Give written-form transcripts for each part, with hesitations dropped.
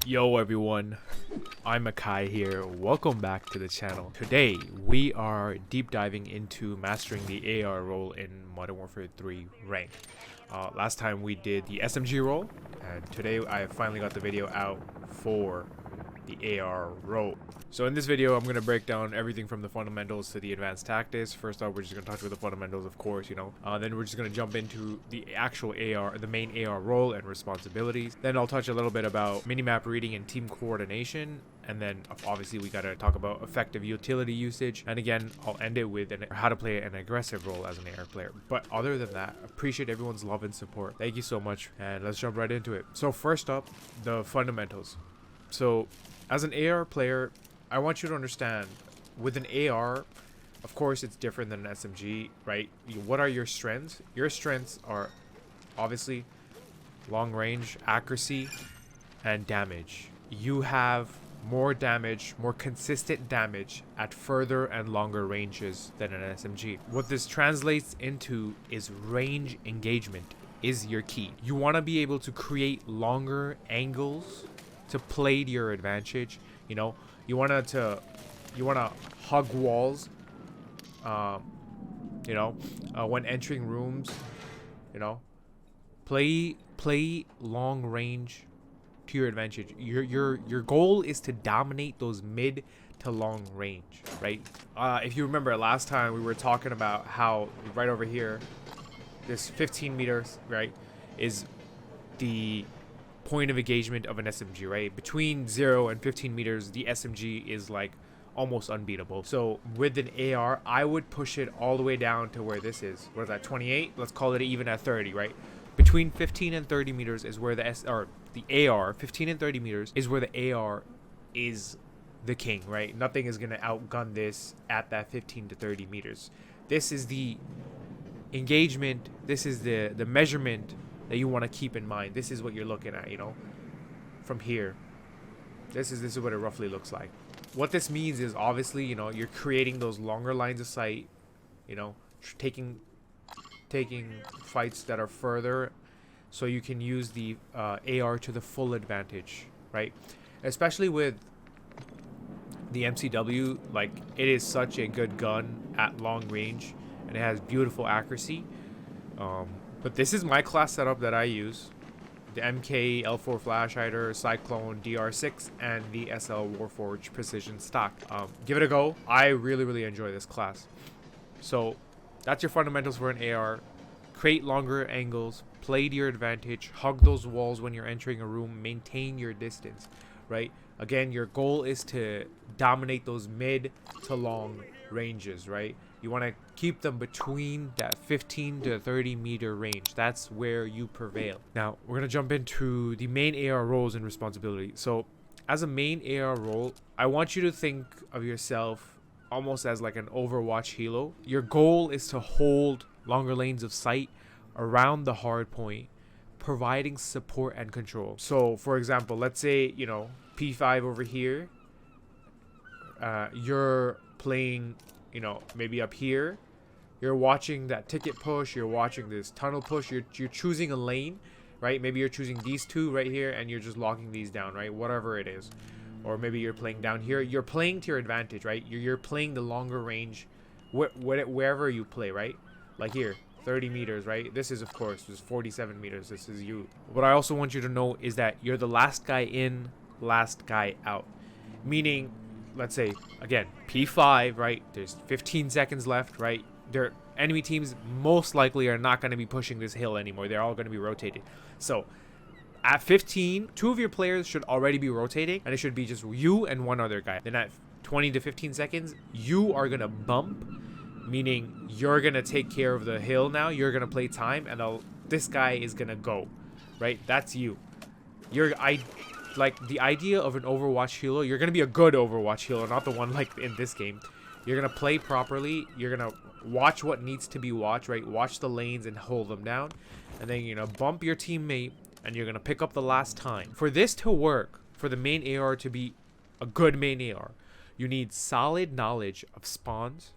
Yo everyone, I'm Akai here. Welcome back to the channel. Today we are deep diving into mastering the AR role in Modern Warfare 3 Rank. Last time we did the SMG role, and today I finally got the video out for the AR role. So in this video I'm going to break down everything from the fundamentals to the advanced tactics. First off, we're just going to touch with the fundamentals, of course, then we're just going to jump into the actual AR, the main AR role and responsibilities. Then I'll touch a little bit about minimap reading and team coordination, and then obviously we got to talk about effective utility usage, and again I'll end it with how to play an aggressive role as an AR player. But other than that, appreciate everyone's love and support. Thank you so much, and let's jump right into it. So first up, the fundamentals. So as an AR player, I want you to understand, with an AR, of course it's different than an SMG, right? What are your strengths? Your strengths are obviously long range, accuracy, and damage. You have more damage, more consistent damage at further and longer ranges than an SMG. What this translates into is range engagement is your key. You want to be able to create longer angles to play to your advantage. You want to hug walls, when entering rooms, play long range to your advantage. Your goal is to dominate those mid to long range, right? If you remember last time, we were talking about how right over here, this 15 meters, right, is the point of engagement of an SMG, right? Between 0 and 15 meters, the SMG is like almost unbeatable. So with an AR, I would push it all the way down to where this is. What is that, 28? Let's call it even at 30, right? Between 15 and 30 meters is where the AR, 15 and 30 meters is where the AR is the king, right? Nothing is gonna outgun this at that 15 to 30 meters. This is the engagement, this is the measurement that you want to keep in mind. This is what you're looking at, from here. This is what it roughly looks like. What this means is obviously, you're creating those longer lines of sight, taking fights that are further, so you can use the AR to the full advantage, right? Especially with the MCW, like, it is such a good gun at long range, and it has beautiful accuracy. But this is my class setup that I use: the MK L4 Flash Hider, Cyclone DR6, and the SL Warforged Precision Stock. Give it a go. I really enjoy this class. So that's your fundamentals for an AR. Create longer angles, play to your advantage, hug those walls when you're entering a room, maintain your distance, right? Again, your goal is to dominate those mid to long ranges, right? You want to keep them between that 15 to 30 meter range. That's where you prevail. Now, we're going to jump into the main AR roles and responsibilities. So, as a main AR role, I want you to think of yourself almost as like an Overwatch hero. Your goal is to hold longer lanes of sight around the hard point, providing support and control. So, for example, let's say, P5 over here, you're playing, maybe up here, you're watching that ticket push, you're watching this tunnel push, you're choosing a lane, right? Maybe you're choosing these two right here and you're just locking these down, right? Whatever it is. Or maybe you're playing down here. You're playing to your advantage, right? You're playing the longer range wherever you play, right? Like here, 30 meters, right? This is, of course, this is 47 meters. This is you. What I also want you to know is that you're the last guy in, last guy out. Meaning, let's say, again, P5, right? There's 15 seconds left, right? Their enemy teams most likely are not going to be pushing this hill anymore. They're all going to be rotated. So at 15, 2 of your players should already be rotating, and it should be just you and one other guy. Then at 20 to 15 seconds, you are going to bump, meaning you're going to take care of the hill now. You're going to play time, and this guy is going to go, right? That's you. Like, the idea of an Overwatch healer, you're going to be a good Overwatch healer, not the one like in this game. You're going to play properly. You're going to watch what needs to be watched, right? Watch the lanes and hold them down. And then you're going to bump your teammate, and you're going to pick up the last time. For this to work, for the main AR to be a good main AR, you need solid knowledge of spawns,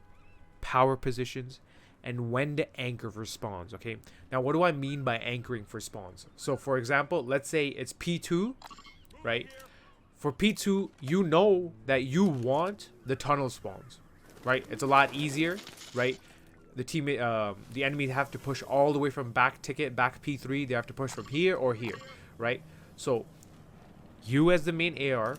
power positions, and when to anchor for spawns. Okay, now what do I mean by anchoring for spawns? So for example, let's say it's P2, right? For P2, you know that you want the tunnel spawns, right? It's a lot easier, right? The enemy have to push all the way from back ticket, back P3. They have to push from here or here, right? So you as the main AR,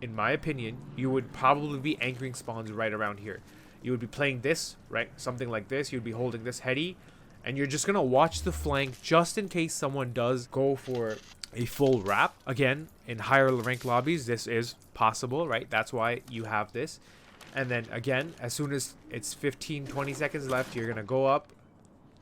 in my opinion, you would probably be anchoring spawns right around here. You would be playing this, right? Something like this. You'd be holding this heady, and you're just gonna watch the flank just in case someone does go for a full wrap. Again, in higher rank lobbies, this is possible, right? That's why you have this. And then again, as soon as it's 15-20 seconds left, you're gonna go up,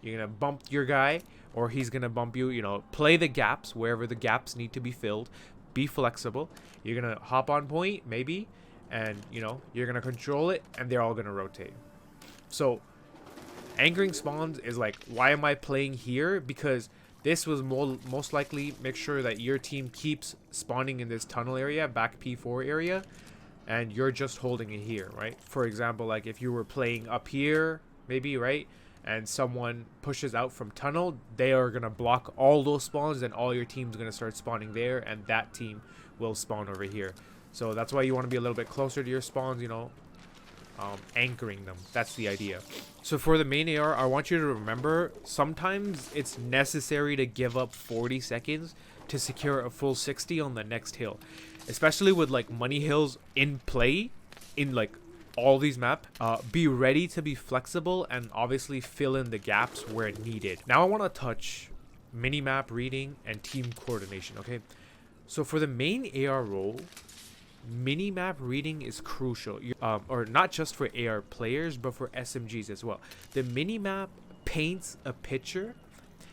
you're gonna bump your guy, or he's gonna bump you. You know, play the gaps wherever the gaps need to be filled. Be flexible. You're gonna hop on point maybe, and you know, you're gonna control it, and they're all gonna rotate. So anchoring spawns is like, why am I playing here? Because this was most likely make sure that your team keeps spawning in this tunnel area, back P4 area, and you're just holding it here, right? For example, like if you were playing up here, maybe, right? And someone pushes out from tunnel, they are going to block all those spawns, and all your team's going to start spawning there, and that team will spawn over here. So that's why you want to be a little bit closer to your spawns, you know, anchoring them. That's the idea. So for the main AR, I want you to remember, sometimes it's necessary to give up 40 seconds to secure a full 60 on the next hill, especially with like money hills in play in like all these maps. Be ready to be flexible and obviously fill in the gaps where needed. Now I want to touch minimap reading and team coordination. Okay, so for the main AR role, minimap reading is crucial, or not just for AR players but for SMGs as well. The minimap paints a picture,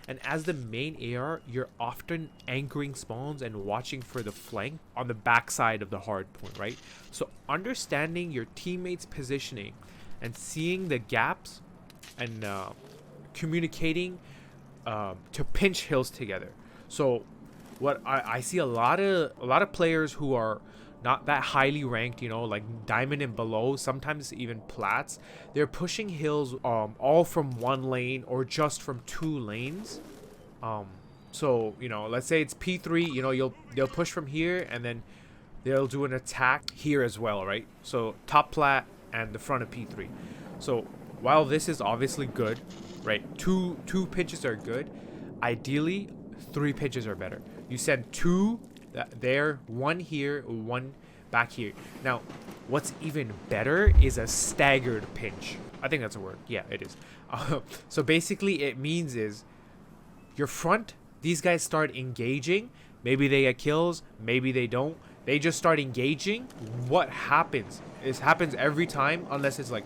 and as the main AR, you're often anchoring spawns and watching for the flank on the backside of the hard point, right? So understanding your teammates' positioning and seeing the gaps and communicating to pinch hills together. So what I see a lot of players who are not that highly ranked, you know, like diamond and below, sometimes even plats, they're pushing hills all from one lane or just from two lanes. So you know, let's say it's P3, you know, they'll push from here, and then they'll do an attack here as well, right? So top plat and the front of P3. So while this is obviously good, right, two pitches are good, ideally 3 pitches are better. You send 2 there, 1 here, 1 back here. Now what's even better is a staggered pinch. I think that's a word. Yeah, it is. So basically it means is your front, these guys start engaging. Maybe they get kills, maybe they don't. They just start engaging. What happens? This happens every time, unless it's like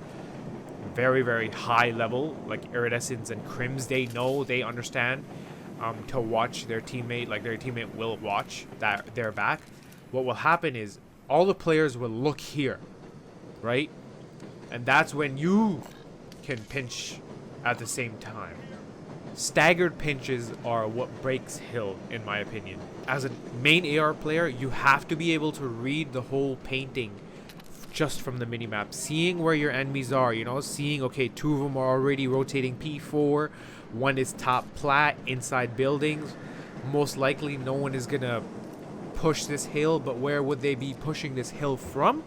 very, very high level, like Iridescents and Crims. They know, they understand to watch their teammate, like their teammate will watch that their back. What will happen is all the players will look here, right? And that's when you can pinch at the same time. Staggered pinches are what breaks hill, in my opinion. As a main AR player, you have to be able to read the whole painting just from the minimap, seeing where your enemies are, you know, seeing, okay, 2 of them are already rotating P4, 1 is top plat inside buildings. Most likely no one is gonna push this hill, but where would they be pushing this hill from?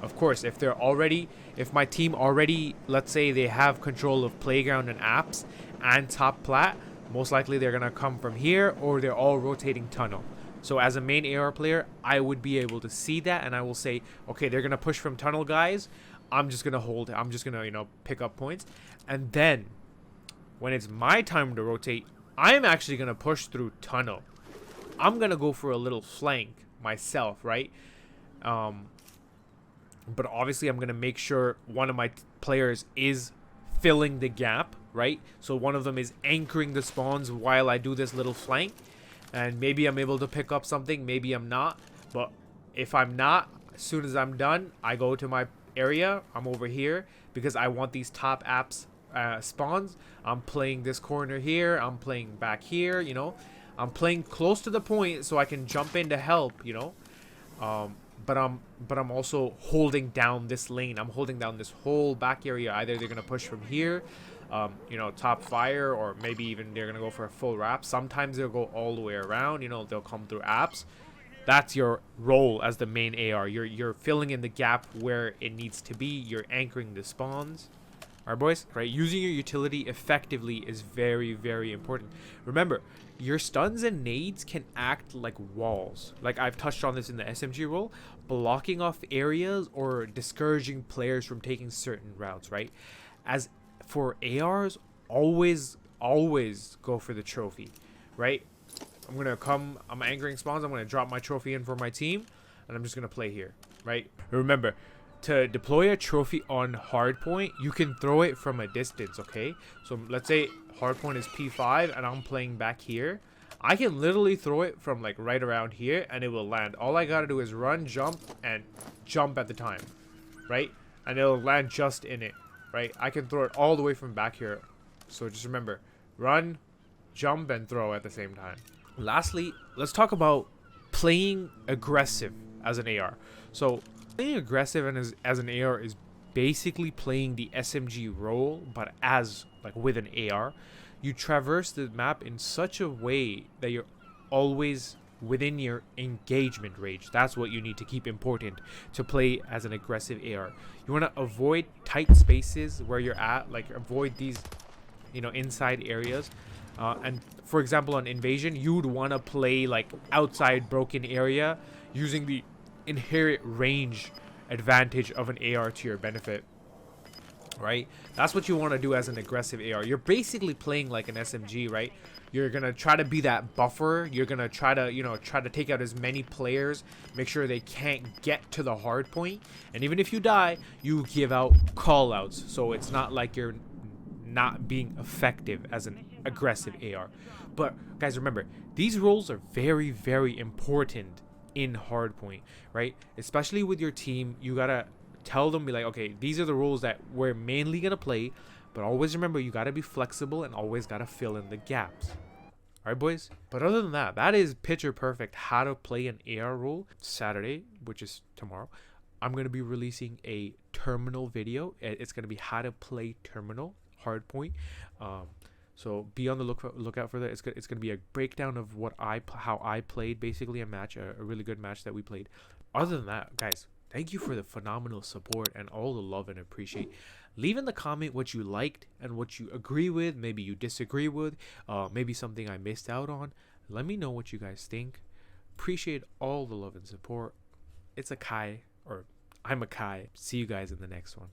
Of course, if my team already, let's say they have control of playground and apps and top plat, most likely they're gonna come from here, or they're all rotating tunnel. So as a main AR player, I would be able to see that, and I will say, okay, they're gonna push from tunnel, guys. I'm just gonna hold. I'm just gonna, you know, pick up points. And then when it's my time to rotate, I'm actually gonna push through tunnel. I'm gonna go for a little flank myself, right? But obviously I'm gonna make sure one of my players is filling the gap, right? So one of them is anchoring the spawns while I do this little flank. And maybe I'm able to pick up something, maybe I'm not. But if I'm not, as soon as I'm done, I go to my area. I'm over here because I want these top apps spawns. I'm playing this corner here. I'm playing back here, you know. I'm playing close to the point so I can jump in to help, you know. But I'm also holding down this lane. I'm holding down this whole back area. Either they're gonna push from here, you know, top fire, or maybe even they're gonna go for a full wrap. Sometimes they'll go all the way around, you know, they'll come through apps. That's your role as the main AR. You're filling in the gap where it needs to be. You're anchoring the spawns. Alright, boys, right? Using your utility effectively is very, very important. Remember, your stuns and nades can act like walls. Like I've touched on this in the SMG role, blocking off areas or discouraging players from taking certain routes, right? As for ARs, always go for the trophy, right? I'm anchoring spawns, I'm gonna drop my trophy in for my team, and I'm just gonna play here, right? Remember, to deploy a trophy on hardpoint, you can throw it from a distance, okay? So let's say hardpoint is P5 and I'm playing back here. I can literally throw it from like right around here and it will land. All I gotta do is run, jump, and jump at the time, right? And it'll land just in it, right? I can throw it all the way from back here. So just remember, run, jump, and throw at the same time. Lastly, let's talk about playing aggressive as an AR. So playing aggressive and as an AR is basically playing the SMG role, but as like with an AR. You traverse the map in such a way that you're always within your engagement range. That's what you need to keep important to play as an aggressive AR. You want to avoid tight spaces where you're at, like avoid these, inside areas. And for example, on invasion, you would want to play like outside broken area using the inherent range advantage of an AR to your benefit, right? That's what you want to do as an aggressive AR. You're basically playing like an SMG, right? You're gonna try to be that buffer. You're gonna try to take out as many players, make sure they can't get to the hard point, and even if you die, you give out call outs, so it's not like you're not being effective as an aggressive AR. But guys, remember, these roles are very, very important in hardpoint, right? Especially with your team, you gotta tell them, be like, okay, these are the roles that we're mainly gonna play, but always remember, you gotta be flexible and always gotta fill in the gaps. All right, boys. But other than that, that is picture perfect how to play an AR role. Saturday, which is tomorrow, I'm gonna be releasing a terminal video. It's gonna be how to play terminal hardpoint. So be on the lookout for that. It's gonna be a breakdown of how I played basically a match, a really good match that we played. Other than that, guys, thank you for the phenomenal support and all the love and appreciate. Leave in the comment what you liked and what you agree with, maybe you disagree with, maybe something I missed out on. Let me know what you guys think. Appreciate all the love and support. It's a Kai, or I'm a Kai. See you guys in the next one.